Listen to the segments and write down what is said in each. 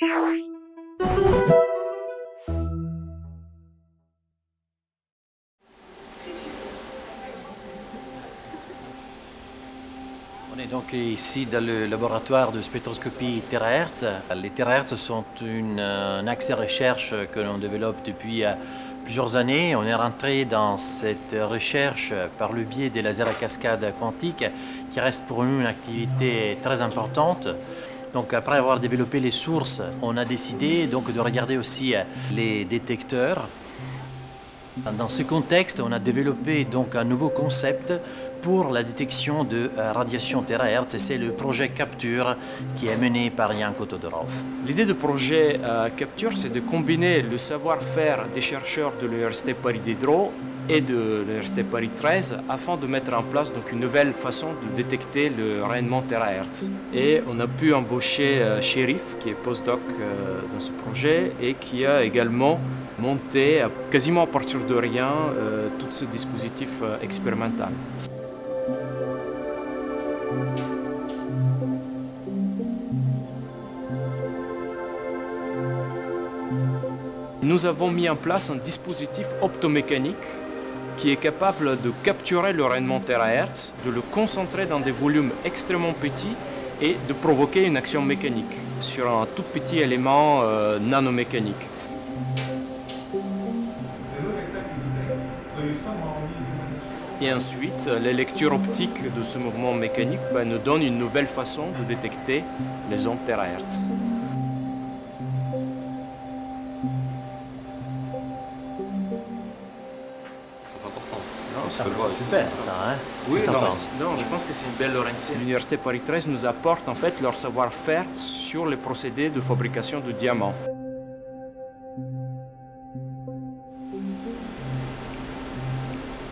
On est donc ici dans le laboratoire de spectroscopie terahertz. Les terahertz sont un axe de recherche que l'on développe depuis plusieurs années. On est rentré dans cette recherche par le biais des lasers à cascade quantique, qui reste pour nous une activité très importante. Donc après avoir développé les sources, on a décidé donc de regarder aussi les détecteurs. Dans ce contexte, on a développé donc un nouveau concept pour la détection de radiation terahertz, et c'est le projet Capture qui est mené par Janko Todorov. L'idée du projet Capture, c'est de combiner le savoir-faire des chercheurs de l'Université Paris Diderot et de l'Université Paris 13 afin de mettre en place donc, une nouvelle façon de détecter le rayonnement terahertz. Et on a pu embaucher Sherif, qui est postdoc dans ce projet et qui a également monté quasiment à partir de rien tout ce dispositif expérimental. Nous avons mis en place un dispositif optomécanique qui est capable de capturer le rayonnement terahertz, de le concentrer dans des volumes extrêmement petits et de provoquer une action mécanique sur un tout petit élément nanomécanique. Et ensuite, les lectures optiques de ce mouvement mécanique nous donnent une nouvelle façon de détecter les ondes terahertz. C'est super ça, hein? Oui, non, je pense que c'est une belle orientation. L'Université Paris 13 nous apporte en fait leur savoir-faire sur les procédés de fabrication de diamants.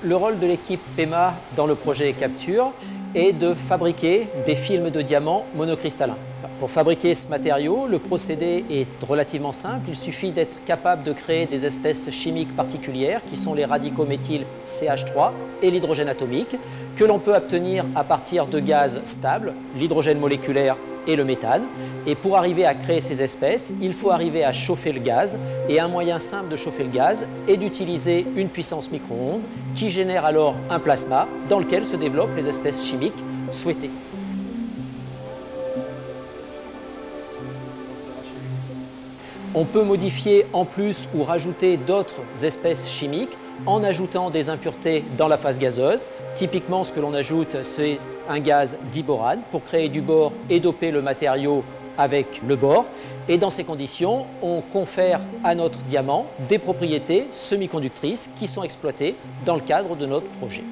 Le rôle de l'équipe PEMA dans le projet Capture est de fabriquer des films de diamants monocristallins. Pour fabriquer ce matériau, le procédé est relativement simple. Il suffit d'être capable de créer des espèces chimiques particulières qui sont les radicaux méthyl CH3 et l'hydrogène atomique que l'on peut obtenir à partir de gaz stables, l'hydrogène moléculaire et le méthane. Et pour arriver à créer ces espèces, il faut arriver à chauffer le gaz. Et un moyen simple de chauffer le gaz est d'utiliser une puissance micro-ondes qui génère alors un plasma dans lequel se développent les espèces chimiques souhaitées. On peut modifier en plus ou rajouter d'autres espèces chimiques en ajoutant des impuretés dans la phase gazeuse. Typiquement, ce que l'on ajoute, c'est un gaz diborane pour créer du bore et doper le matériau avec le bore. Et dans ces conditions, on confère à notre diamant des propriétés semi-conductrices qui sont exploitées dans le cadre de notre projet.